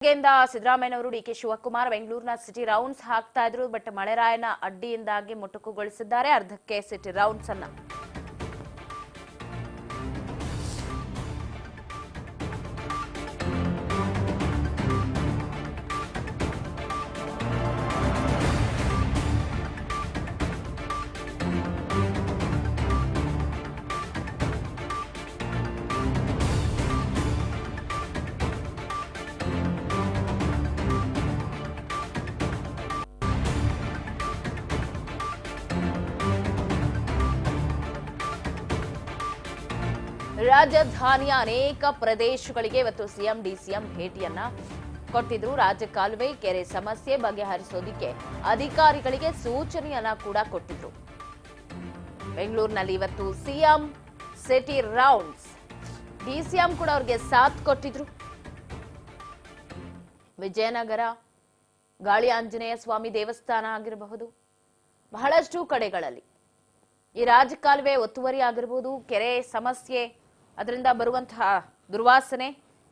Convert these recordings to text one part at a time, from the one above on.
ಗೆಂದ ಸಿದ್ದರಾಮಯ್ಯನವರು ಡಿಕೆ ಶಿವಕುಮಾರ್ ಬೆಂಗಳೂರಿನ city rounds ಹಾಕ್ತಾ ಇದ್ರು. ಬಟ್ ಮಳೆರಾಯನ ಅಡ್ಡಿಯಿಂದಾಗಿ ಮೊಟಕುಗೊಳಿಸಿದ್ದಾರೆ ಅರ್ಧಕ್ಕೆ ಸಿಟಿ ರೌಂಡ್ಸ್ ಅನ್ನ. ರಾಜಧಾನಿಯ ಅನೇಕ ಪ್ರದೇಶಗಳಿಗೆ ಇವತ್ತು ಸಿಎಂ ಡಿಸಿಎಂ ಭೇಟಿಯನ್ನ ಕೊಟ್ಟಿದ್ರು. ರಾಜ್ಯ ಕಾಲುವೆ ಕೆರೆ ಸಮಸ್ಯೆ ಬಗೆಹರಿಸೋದಕ್ಕೆ ಅಧಿಕಾರಿಗಳಿಗೆ ಸೂಚನೆಯನ್ನ ಕೂಡ ಕೊಟ್ಟಿದ್ರು. ಬೆಂಗಳೂರಿನಲ್ಲಿ ಇವತ್ತು ಸಿಎಂ ಸಿಟಿ ರೌಂಡ್ಸ್, ಡಿಸಿಎಂ ಕೂಡ ಅವ್ರಿಗೆ ಸಾಥ್ ಕೊಟ್ಟಿದ್ರು. ವಿಜಯನಗರ ಗಾಳಿ ಆಂಜನೇಯ ಸ್ವಾಮಿ ದೇವಸ್ಥಾನ ಆಗಿರಬಹುದು, ಬಹಳಷ್ಟು ಕಡೆಗಳಲ್ಲಿ ಈ ರಾಜಕಾಲುವೆ ಒತ್ತುವರಿ ಆಗಿರಬಹುದು, ಕೆರೆ ಸಮಸ್ಯೆ, ಅದರಿಂದ ಬರುವಂತಹ ದುರ್ವಾಸನೆ,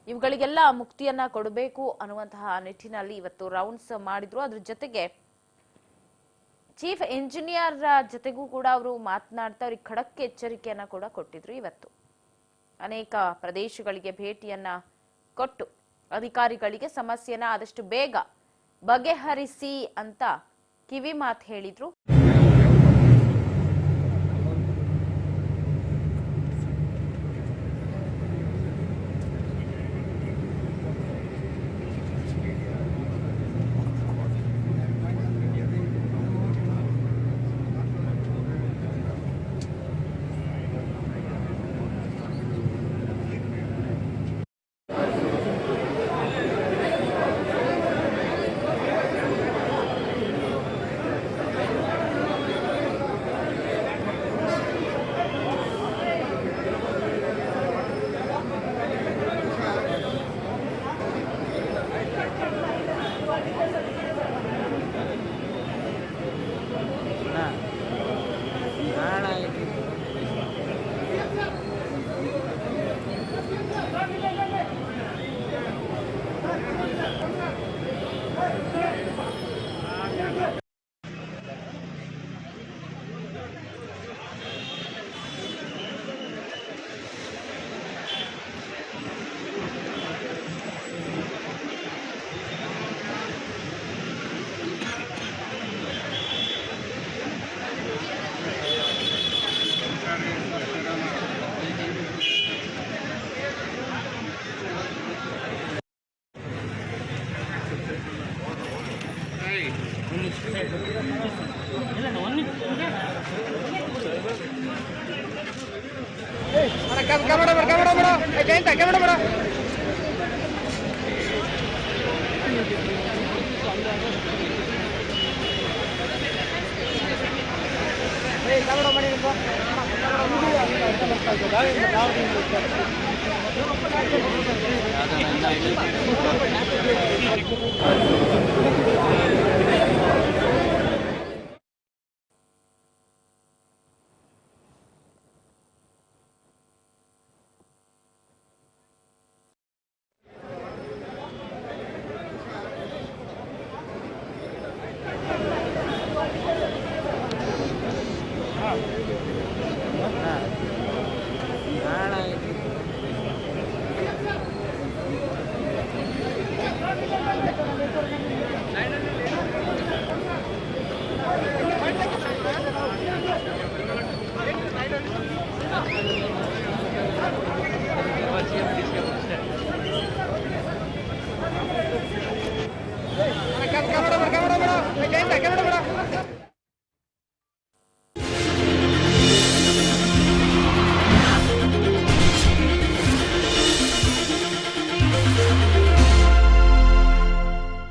ಇವುಗಳಿಗೆಲ್ಲ ಮುಕ್ತಿಯನ್ನ ಕೊಡಬೇಕು ಅನ್ನುವಂತಹ ನಿಟ್ಟಿನಲ್ಲಿ ಇವತ್ತು ರೌಂಡ್ಸ್ ಮಾಡಿದ್ರು. ಅದ್ರ ಜೊತೆಗೆ ಚೀಫ್ ಇಂಜಿನಿಯರ್ ಜೊತೆಗೂ ಕೂಡ ಅವರು ಮಾತನಾಡ್ತಾ ಅವ್ರಿಗೆ ಖಡಕ್ ಎಚ್ಚರಿಕೆಯನ್ನ ಕೂಡ ಕೊಟ್ಟಿದ್ರು. ಇವತ್ತು ಅನೇಕ ಪ್ರದೇಶಗಳಿಗೆ ಭೇಟಿಯನ್ನ ಕೊಟ್ಟು ಅಧಿಕಾರಿಗಳಿಗೆ ಸಮಸ್ಯೆನ ಆದಷ್ಟು ಬೇಗ ಬಗೆಹರಿಸಿ ಅಂತ ಕಿವಿ ಮಾತು ಹೇಳಿದ್ರು. Hey,